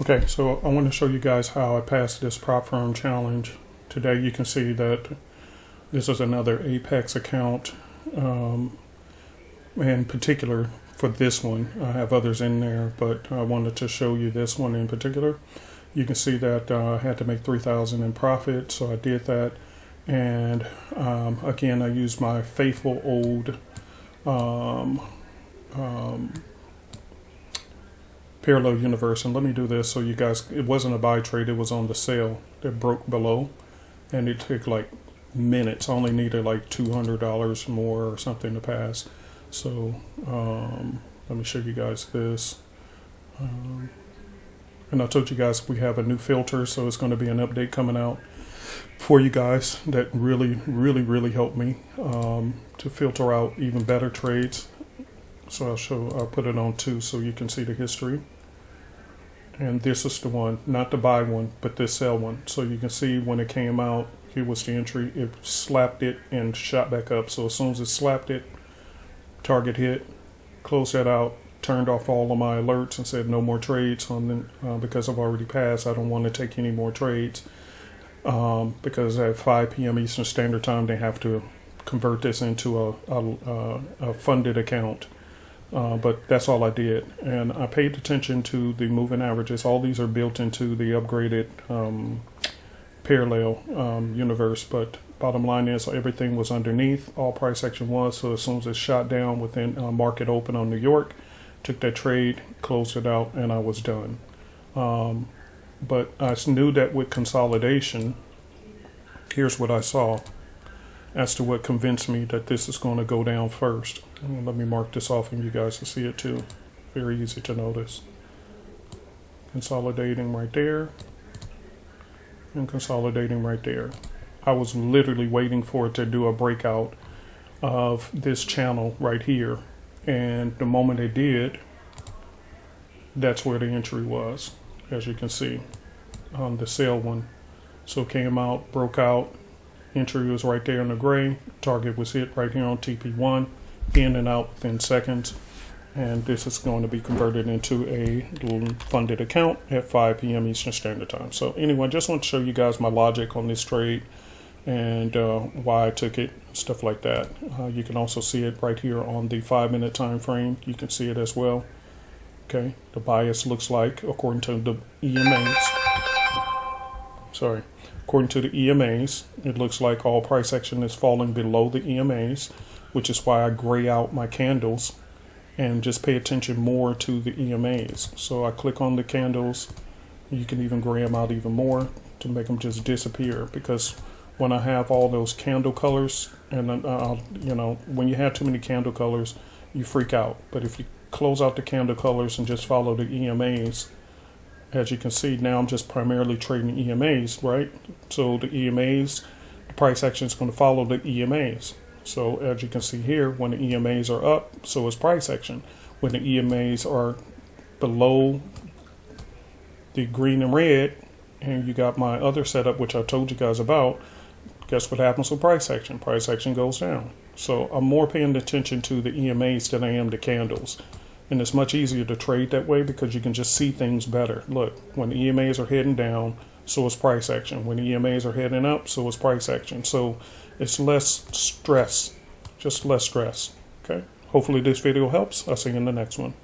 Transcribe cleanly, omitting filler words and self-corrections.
Okay, so I want to show you guys how I passed this prop firm challenge. Today you can see that this is another Apex account. In particular for this one, I have others in there, but I wanted to show you this one in particular. You can see that I had to make $3,000 in profit, so I did that. And again, I used my faithful old parallel universe. And let me do this so you guys, it wasn't a buy trade, it was on the sale that broke below, and it took like minutes. I only needed like $200 more or something to pass. So let me show you guys this. And I told you guys we have a new filter, so it's going to be an update coming out for you guys that really helped me to filter out even better trades. So I'll put it on 2 so you can see the history. And this is the one, not the buy one, but the sell one. So you can see when it came out, here was the entry. It slapped it and shot back up. So as soon as it slapped it, target hit, closed that out, turned off all of my alerts and said no more trades on the, because I've already passed. I don't want to take any more trades because at 5 p.m. Eastern Standard Time, they have to convert this into a funded account. But that's all I did, and I paid attention to the moving averages. All these are built into the upgraded parallel universe, but bottom line is everything was underneath. All price action was, so as soon as it shot down within market open on New York, took that trade, closed it out, and I was done. But I knew that with consolidation, here's what I saw as to what convinced me that this is going to go down first. Let me mark this off and you guys can see it too. Very easy to notice. Consolidating right there and consolidating right there. I was literally waiting for it to do a breakout of this channel right here, and the moment it did, that's where the entry was, as you can see on the sale one. So it came out, broke out, entry was right there in the gray, target was hit right here on TP1, in and out within seconds, and this is going to be converted into a little funded account at 5 p.m. Eastern Standard Time. So anyway, I just want to show you guys my logic on this trade and why I took it, stuff like that. You can also see it right here on the 5-minute time frame. You can see it as well. Okay, the bias looks like, according to the according to the EMAs, it looks like all price action is falling below the EMAs, which is why I gray out my candles and just pay attention more to the EMAs. So I click on the candles. You can even gray them out even more to make them just disappear, because when I have all those candle colors, and you know, when you have too many candle colors, you freak out. But if you close out the candle colors and just follow the EMAs, as you can see, now I'm just primarily trading EMAs, right? So the EMAs, the price action is going to follow the EMAs. So as you can see here, when the EMAs are up, so is price action. When the EMAs are below the green and red, and you got my other setup, which I told you guys about, guess what happens with price action? Price action goes down. So I'm more paying attention to the EMAs than I am the candles. And it's much easier to trade that way because you can just see things better. Look, when the EMAs are heading down, so is price action. When the EMAs are heading up, so is price action. So it's less stress, just less stress. Okay. Hopefully this video helps. I'll see you in the next one.